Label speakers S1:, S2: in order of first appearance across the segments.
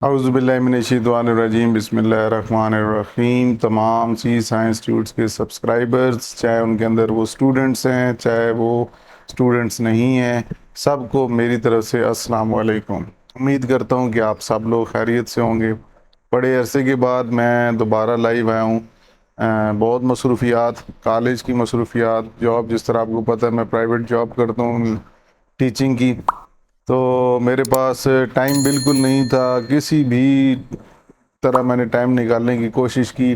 S1: अऊज़ुबिल्लाहिमिनश्शैतानिर्रजीम बिस्मिल्लाहिर्रहमानिर्रहीम। तमाम सी science institutes के सब्सक्राइबर्स, चाहे उनके अंदर वो स्टूडेंट्स हैं चाहे वो स्टूडेंट्स नहीं हैं, सबको मेरी तरफ से अस्सलाम वालेकुम। उम्मीद करता हूँ कि आप सब लोग खैरियत से होंगे। बड़े अरसे के बाद मैं दोबारा लाइव आया हूँ। बहुत मसरूफियात, कॉलेज की मसरूफियात, जॉब, जिस तरह आपको पता है मैं प्राइवेट जॉब करता हूँ टीचिंग की, तो मेरे पास टाइम बिल्कुल नहीं था। किसी भी तरह मैंने टाइम निकालने की कोशिश की,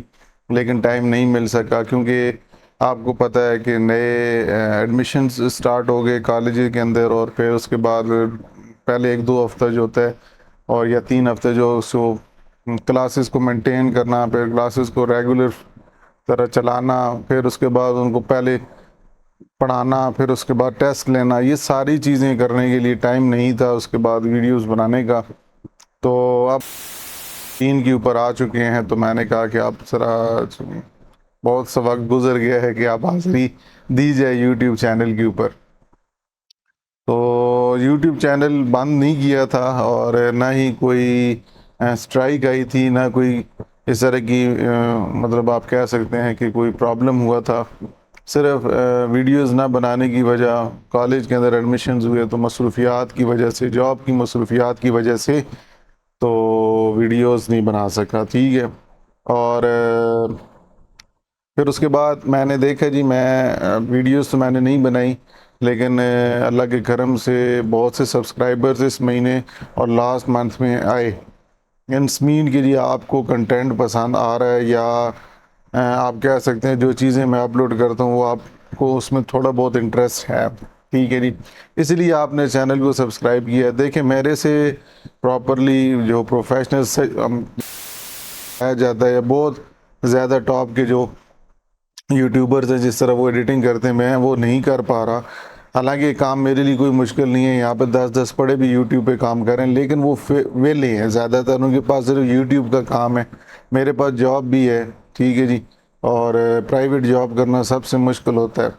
S1: लेकिन टाइम नहीं मिल सका, क्योंकि आपको पता है कि नए एडमिशन्स स्टार्ट हो गए कॉलेज के अंदर, और फिर उसके बाद पहले एक दो हफ्ता जो होता है और या 3 हफ्ते जो सो क्लासेस को मेंटेन करना, फिर क्लासेस को रेगुलर तरह चलाना, फिर उसके बाद उनको पहले पढ़ाना, फिर उसके बाद टेस्ट लेना, ये सारी चीज़ें करने के लिए टाइम नहीं था। उसके बाद वीडियोस बनाने का, तो अब 3 के ऊपर आ चुके हैं, तो मैंने कहा कि आप ज़रा, बहुत सा वक्त गुजर गया है कि आप हाज़िरी दी जाए यूट्यूब चैनल के ऊपर। तो यूट्यूब चैनल बंद नहीं किया था, और ना ही कोई स्ट्राइक आई थी, ना कोई इस तरह की मतलब आप कह सकते हैं कि कोई प्रॉब्लम हुआ था। सिर्फ वीडियोस ना बनाने की वजह, कॉलेज के अंदर एडमिशन्स हुए तो मसरूफियात की वजह से, जॉब की मसरूफियात की वजह से, तो वीडियोस नहीं बना सका। ठीक है। और फिर उसके बाद मैंने देखा जी, मैं वीडियोस तो मैंने नहीं बनाई, लेकिन अल्लाह के करम से बहुत से सब्सक्राइबर्स इस महीने और लास्ट मंथ में आए। मीन्स मीन के लिए आपको कंटेंट पसंद आ रहा है, या आप कह सकते हैं जो चीज़ें मैं अपलोड करता हूँ वो आपको उसमें थोड़ा बहुत इंटरेस्ट है। ठीक है जी, इसलिए आपने चैनल को सब्सक्राइब किया। देखें, मेरे से प्रॉपरली जो प्रोफेशनल है जाता है, बहुत ज़्यादा टॉप के जो यूट्यूबर्स हैं, जिस तरह वो एडिटिंग करते हैं, मैं वो नहीं कर पा रहा। हालांकि ये काम मेरे लिए कोई मुश्किल नहीं है, यहाँ पे 10-10 पढ़े भी यूट्यूब पे काम कर रहे हैं, लेकिन वो वेले हैं, ज़्यादातर उनके पास सिर्फ यूट्यूब का काम है। मेरे पास जॉब भी है, ठीक है जी, और प्राइवेट जॉब करना सबसे मुश्किल होता है।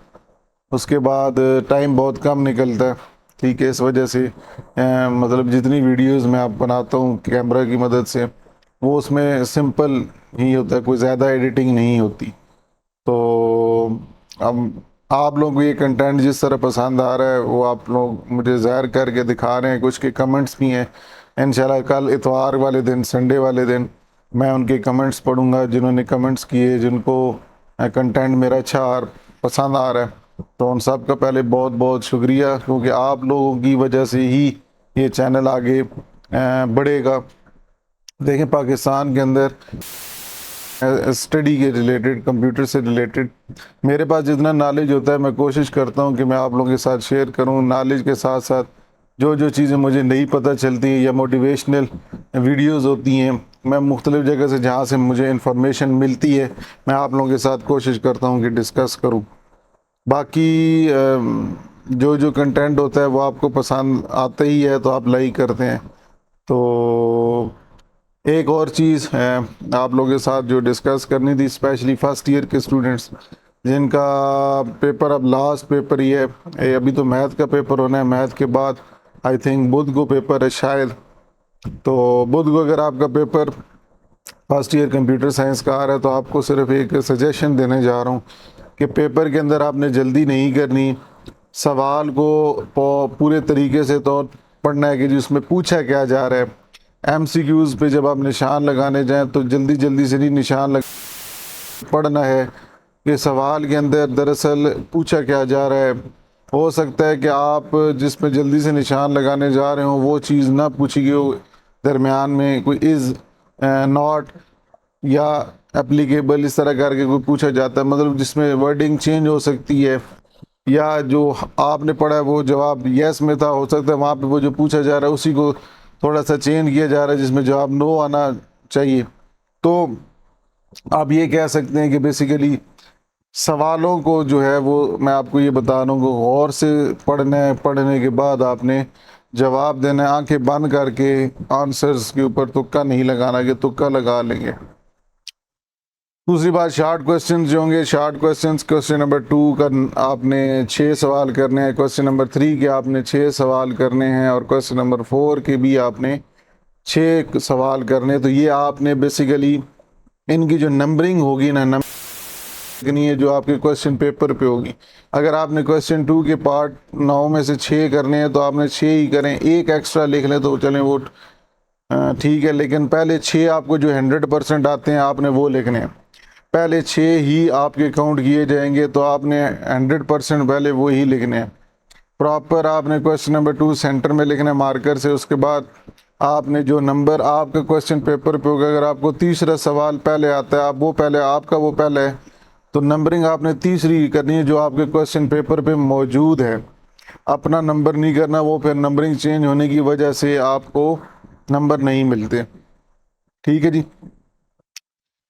S1: उसके बाद टाइम बहुत कम निकलता है। ठीक है, इस वजह से मतलब जितनी वीडियोज़ मैं आप बनाता हूँ कैमरा की मदद से, वो उसमें सिंपल ही होता है, कोई ज़्यादा एडिटिंग नहीं होती। तो अब आप लोगों को ये कंटेंट जिस तरह पसंद आ रहा है, वो आप लोग मुझे ज़ाहिर करके दिखा रहे हैं। कुछ के कमेंट्स भी हैं। इंशाल्लाह कल इतवार वाले दिन, संडे वाले दिन, मैं उनके कमेंट्स पढ़ूंगा, जिन्होंने कमेंट्स किए, जिनको कंटेंट मेरा अच्छा और पसंद आ रहा है। तो उन सब का पहले बहुत बहुत शुक्रिया, क्योंकि आप लोगों की वजह से ही ये चैनल आगे बढ़ेगा। देखें, पाकिस्तान के अंदर स्टडी के रिलेटेड, कंप्यूटर से रिलेटेड मेरे पास जितना नॉलेज होता है, मैं कोशिश करता हूं कि मैं आप लोगों के साथ शेयर करूं। नॉलेज के साथ साथ जो जो चीज़ें मुझे नहीं पता चलती हैं, या मोटिवेशनल वीडियोस होती हैं, मैं मुख्तलिफ़ जगह से जहां से मुझे इंफॉर्मेशन मिलती है, मैं आप लोगों के साथ कोशिश करता हूं कि डिस्कस करूं। बाकी जो जो कंटेंट होता है वो आपको पसंद आता ही है, तो आप लाइक करते हैं। तो एक और चीज़ है आप लोगों के साथ जो डिस्कस करनी थी, स्पेशली फर्स्ट ईयर के स्टूडेंट्स जिनका पेपर अब लास्ट पेपर ही है। अभी तो मैथ का पेपर होना है, मैथ के बाद आई थिंक बुध को पेपर है शायद। तो बुध को अगर आपका paper first year computer science का आ रहा है, तो आपको सिर्फ एक सजेशन देने जा रहा हूँ कि पेपर के अंदर आपने जल्दी नहीं करनी। सवाल को पूरे तरीके से तो पढ़ना है कि जिसमें पूछा क्या जा रहा है। एमसीक्यूज़ पे जब आप निशान लगाने जाएं, तो जल्दी जल्दी से नहीं निशान लग पढ़ना है कि सवाल के अंदर दरअसल पूछा क्या जा रहा है। हो सकता है कि आप जिस पे जल्दी से निशान लगाने जा रहे हो वो चीज़ ना पूछी गई हो, दरमियान में कोई इज़, नॉट या एप्लीकेबल, इस तरह करके कोई पूछा जाता है, मतलब जिसमें वर्डिंग चेंज हो सकती है, या जो आपने पढ़ा है वो जवाब यस में था, हो सकता है वहाँ पे वो जो पूछा जा रहा है उसी को थोड़ा सा चेंज किया जा रहा है, जिसमें जवाब नो आना चाहिए। तो आप ये कह सकते हैं कि बेसिकली सवालों को जो है वो मैं आपको ये बता रहा हूँ, गौर से पढ़ना है, पढ़ने के बाद आपने जवाब देना है, आंखें बंद करके। आंसर्स के ऊपर तुक्का नहीं लगाना कि तुक्का लगा लेंगे। दूसरी बात, शार्ट क्वेश्चंस जो होंगे, शार्ट क्वेश्चंस, क्वेश्चन नंबर 2 का आपने 6 सवाल करने हैं, क्वेश्चन नंबर 3 के आपने 6 सवाल करने हैं, और क्वेश्चन नंबर 4 के भी आपने 6 سوال کرنے. تو یہ آپ نے بیسیکلی ان کی جو نمبرنگ ہوگی نا نہیں ہے جو آپ کے کوشچن پیپر پہ ہوگی. اگر آپ نے کوشچن 2 کے پارٹ 9 میں سے 6 کرنے ہیں تو آپ نے 6 ہی کریں, ایک ایکسٹرا لکھ لیں تو چلیں وہ ٹھیک ہے, لیکن پہلے 6 آپ کو جو 100% آتے ہیں آپ نے وہ لکھنے ہیں. پہلے 6 ہی آپ کے کاؤنٹ کیے جائیں گے تو آپ نے 100% پہلے وہی لکھنے ہیں. پراپر آپ نے کوشچن نمبر 2 سینٹر میں لکھنا ہے مارکر سے. اس کے بعد آپ نے جو نمبر آپ کے کوشچن پیپر پہ ہوگا, اگر آپ کو تیسرا سوال پہلے آتا ہے آپ وہ پہلے, آپ کا وہ پہلے ہے, تو نمبرنگ آپ نے تیسری کرنی ہے جو آپ کے کوشچن پیپر پہ موجود ہے. اپنا نمبر نہیں کرنا, وہ پھر نمبرنگ چینج ہونے کی وجہ سے آپ کو نمبر نہیں ملتے. ٹھیک ہے جی.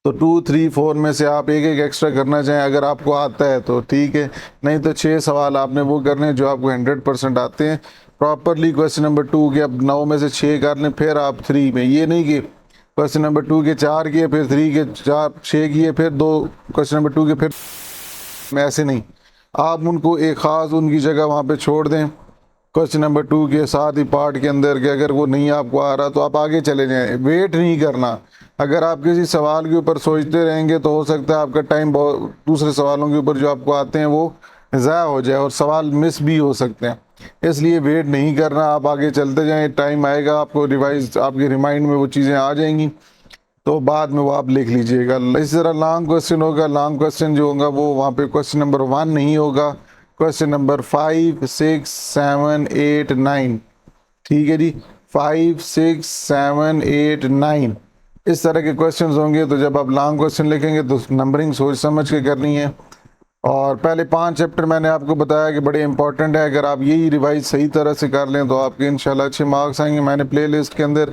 S1: تو 2 3 4 میں سے آپ ایک ایکسٹرا کرنا چاہیں اگر آپ کو آتا ہے تو ٹھیک ہے, نہیں تو 6 سوال آپ نے وہ کرنے ہیں جو آپ کو 100% آتے ہیں. پراپرلی کوشچن نمبر 2 کے اب 9 میں سے 6 کر لیں, پھر آپ 3 میں, یہ نہیں کہ کوشچن نمبر 2 کے 4 کیے پھر 3 کے 6 کیے پھر 2 کوشچن نمبر 2 کے پھر میں, ایسے نہیں. آپ ان کو ایک خاص ان کی جگہ وہاں پہ چھوڑ دیں کوشچن نمبر 2 کے ساتھ ہی پارٹ کے اندر, کہ اگر وہ نہیں آپ کو آ رہا تو آپ آگے چلے جائیں, ویٹ نہیں کرنا. اگر آپ کسی سوال کے اوپر سوچتے رہیں گے تو ہو سکتا ہے آپ کا ٹائم دوسرے سوالوں کے اوپر جو آپ کو آتے ہیں وہ ضائع ہو جائے اور سوال مس بھی ہو سکتے ہیں. اس لیے ویٹ نہیں کرنا, آپ آگے چلتے جائیں, ٹائم آئے گا آپ کو ریوائز, آپ کے ریمائنڈ میں وہ چیزیں آ جائیں گی تو بعد میں وہ آپ لکھ لیجئے گا. اسی طرح لانگ کوشچن ہوگا, لانگ کوشچن جو ہوگا وہ وہاں پہ کوشچن نمبر 1 نہیں ہوگا, کوشچن نمبر 5 6 7 8 9. ٹھیک ہے جی, 5 6 7 8 9 اس طرح کے کوشچنز ہوں گے. تو جب آپ لانگ کوشچن لکھیں گے تو نمبرنگ سوچ سمجھ کے کرنی ہے. اور پہلے 5 چیپٹر میں نے آپ کو بتایا کہ بڑے امپورٹنٹ ہے, اگر آپ یہی ریوائز صحیح طرح سے کر لیں تو آپ کے انشاءاللہ اچھے مارکس آئیں گے. میں نے پلے لسٹ کے اندر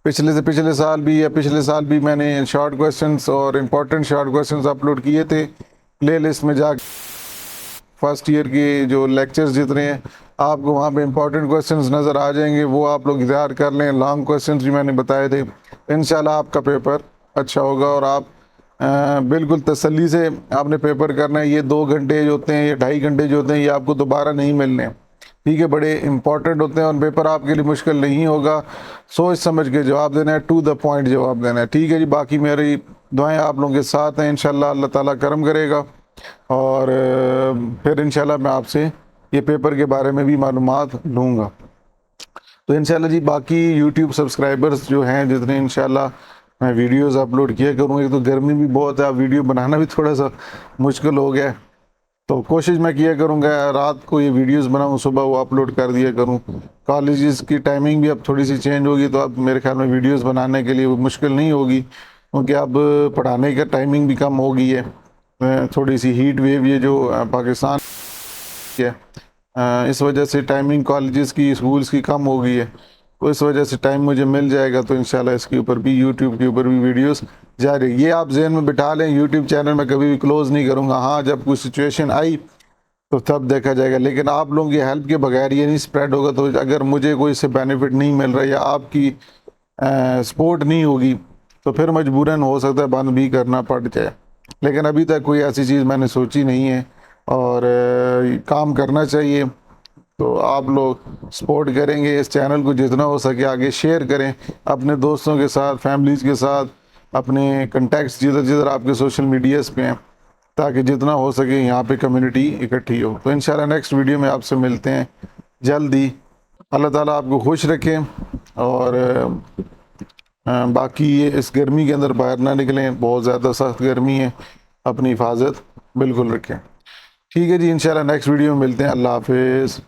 S1: پچھلے سے پچھلے سال بھی یا پچھلے سال بھی میں نے شارٹ کویسچنز اور امپورٹنٹ شارٹ کویسچنز اپلوڈ کیے تھے. پلے لسٹ میں جا کے فرسٹ ایئر کے جو لیکچرز جتنے ہیں آپ کو وہاں پہ امپورٹنٹ کویسچنز نظر آ جائیں گے, وہ آپ لوگ انتظار کر لیں. لانگ کویسچنز بھی میں نے بتائے تھے. انشاءاللہ آپ کا پیپر اچھا ہوگا اور آپ بالکل تسلی سے آپ نے پیپر کرنا ہے. یہ 2 گھنٹے جو ہوتے ہیں, یہ 2.5 گھنٹے جو ہوتے ہیں, یہ آپ کو دوبارہ نہیں ملنے. ٹھیک ہے, بڑے امپورٹنٹ ہوتے ہیں اور پیپر آپ کے لیے مشکل نہیں ہوگا. سوچ سمجھ کے جواب دینا ہے, ٹو دا پوائنٹ جواب دینا ہے. ٹھیک ہے جی, باقی میری دعائیں آپ لوگوں کے ساتھ ہیں. انشاءاللہ اللہ تعالیٰ کرم کرے گا اور پھر انشاءاللہ میں آپ سے یہ پیپر کے بارے میں بھی معلومات لوں گا. تو انشاءاللہ جی باقی یوٹیوب سبسکرائبرز جو ہیں جتنے, انشاءاللہ میں ویڈیوز اپلوڈ کیا کروں. ایک تو گرمی بھی بہت ہے, ویڈیو بنانا بھی تھوڑا سا مشکل ہو گیا ہے, تو کوشش میں کیا کروں گا رات کو یہ ویڈیوز بناؤں, صبح وہ اپلوڈ کر دیا کروں. کالجز کی ٹائمنگ بھی اب تھوڑی سی چینج ہوگی تو اب میرے خیال میں ویڈیوز بنانے کے لیے وہ مشکل نہیں ہوگی, کیونکہ اب پڑھانے کا ٹائمنگ بھی کم ہو گئی ہے. تھوڑی سی ہیٹ ویو یہ جو پاکستان ہے اس وجہ سے ٹائمنگ کالجز کی اسکولز کی کم ہو گئی ہے, تو اس وجہ سے ٹائم مجھے مل جائے گا تو انشاءاللہ اس کے اوپر بھی یوٹیوب کے اوپر بھی ویڈیوز جاری. یہ آپ ذہن میں بٹھا لیں, یوٹیوب چینل میں کبھی بھی کلوز نہیں کروں گا. ہاں جب کوئی سچویشن آئی تو تب دیکھا جائے گا, لیکن آپ لوگوں کی ہیلپ کے بغیر یہ نہیں سپریڈ ہوگا. تو اگر مجھے کوئی سے بینیفٹ نہیں مل رہا یا آپ کی سپورٹ نہیں ہوگی تو پھر مجبوراً ہو سکتا ہے بند بھی کرنا پڑ جائے. لیکن ابھی تک کوئی ایسی چیز میں نے سوچی نہیں ہے اور کام کرنا چاہیے. تو آپ لوگ سپورٹ کریں گے اس چینل کو, جتنا ہو سکے آگے شیئر کریں اپنے دوستوں کے ساتھ, فیملیز کے ساتھ, اپنے کنٹیکٹس جدھر جدھر آپ کے سوشل میڈیاز پہ ہیں, تاکہ جتنا ہو سکے یہاں پہ کمیونٹی اکٹھی ہو. تو انشاءاللہ نیکسٹ ویڈیو میں آپ سے ملتے ہیں جلدی. اللہ تعالیٰ آپ کو خوش رکھیں اور باقی یہ اس گرمی کے اندر باہر نہ نکلیں, بہت زیادہ سخت گرمی ہے, اپنی حفاظت بالکل رکھیں. ٹھیک ہے جی, انشاءاللہ نیکسٹ ویڈیو میں ملتے ہیں. اللہ حافظ.